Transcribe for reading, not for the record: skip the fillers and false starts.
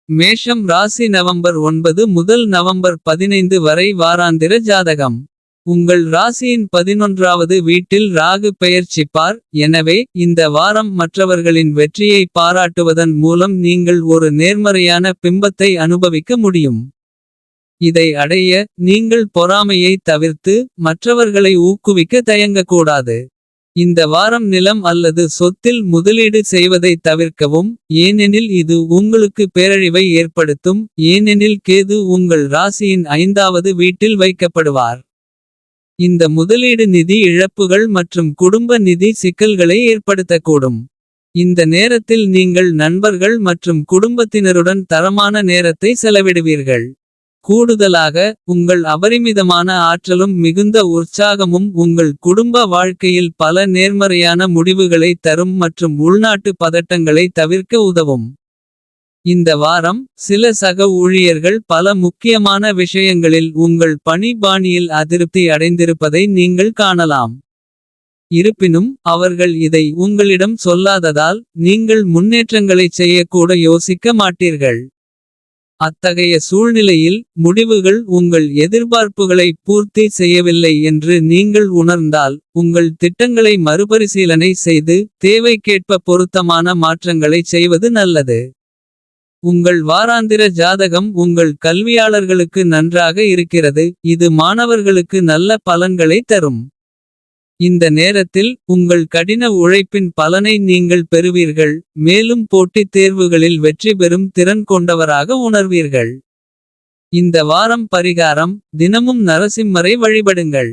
மேஷம் ராசி நவம்பர் 9 முதல் நவம்பர் 15 வரை வாராந்திர ஜாதகம். உங்கள் ராசியின் 11வது வீட்டில் ராகு பெயர்ச்சிப்பார். எனவே இந்த வாரம் மற்றவர்களின் வெற்றியை பாராட்டுவதன் மூலம் நீங்கள் ஒரு நேர்மறையான பிம்பத்தை அனுபவிக்க முடியும். இதை அடைய நீங்கள் பொறாமையை தவிர்த்து மற்றவர்களை ஊக்குவிக்க தயங்கக்கூடாது. இந்த வாரம் நிலம் அல்லது சொத்தில் முதலீடு செய்வதை தவிர்க்கவும். ஏனெனில் இது உங்களுக்கு பேரழிவை ஏற்படுத்தும். ஏனெனில் கேது உங்கள் ராசியின் 5வது வீட்டில் வைக்கப்படுவார். இந்த முதலீடு நிதி இழப்புகள் மற்றும் குடும்ப நிதி சிக்கல்களை ஏற்படுத்தக்கூடும். இந்த நேரத்தில் நீங்கள் நண்பர்கள் மற்றும் குடும்பத்தினருடன் தரமான நேரத்தை செலவிடுவீர்கள். கூடுதலாக உங்கள் அபரிமிதமான ஆற்றலும் மிகுந்த உற்சாகமும் உங்கள் குடும்ப வாழ்க்கையில் பல நேர்மறையான முடிவுகளை தரும் மற்றும் உள்நாட்டு பதட்டங்களை தவிர்க்க உதவும். இந்த வாரம் சில சக ஊழியர்கள் பல முக்கியமான விஷயங்களில் உங்கள் பணி பாணியில் அதிருப்தி அடைந்திருப்பதை நீங்கள் காணலாம். இருப்பினும் அவர்கள் இதை உங்களிடம் சொல்லாததால் நீங்கள் முன்னேற்றங்களைச் செய்யக்கூட யோசிக்க மாட்டீர்கள். அத்தகைய சூழ்நிலையில் முடிவுகள் உங்கள் எதிர்பார்ப்புகளை பூர்த்தி செய்யவில்லை என்று நீங்கள் உணர்ந்தால். உங்கள் திட்டங்களை மறுபரிசீலனை செய்து தேவைக்கேற்ப பொருத்தமான மாற்றங்களைச் செய்வது நல்லது. உங்கள் வாராந்திர ஜாதகம் உங்கள் கல்வியாளர்களுக்கு நன்றாக இருக்கிறது. இது மாணவர்களுக்கு நல்ல பலன்களை தரும். இந்த நேரத்தில் உங்கள் கடின உழைப்பின் பலனை நீங்கள் பெறுவீர்கள். மேலும் போட்டித் தேர்வுகளில் வெற்றி பெறும் திறன் கொண்டவராக உணர்வீர்கள். இந்த வாரம் பரிகாரம்: தினமும் நரசிம்மரை வழிபடுங்கள்.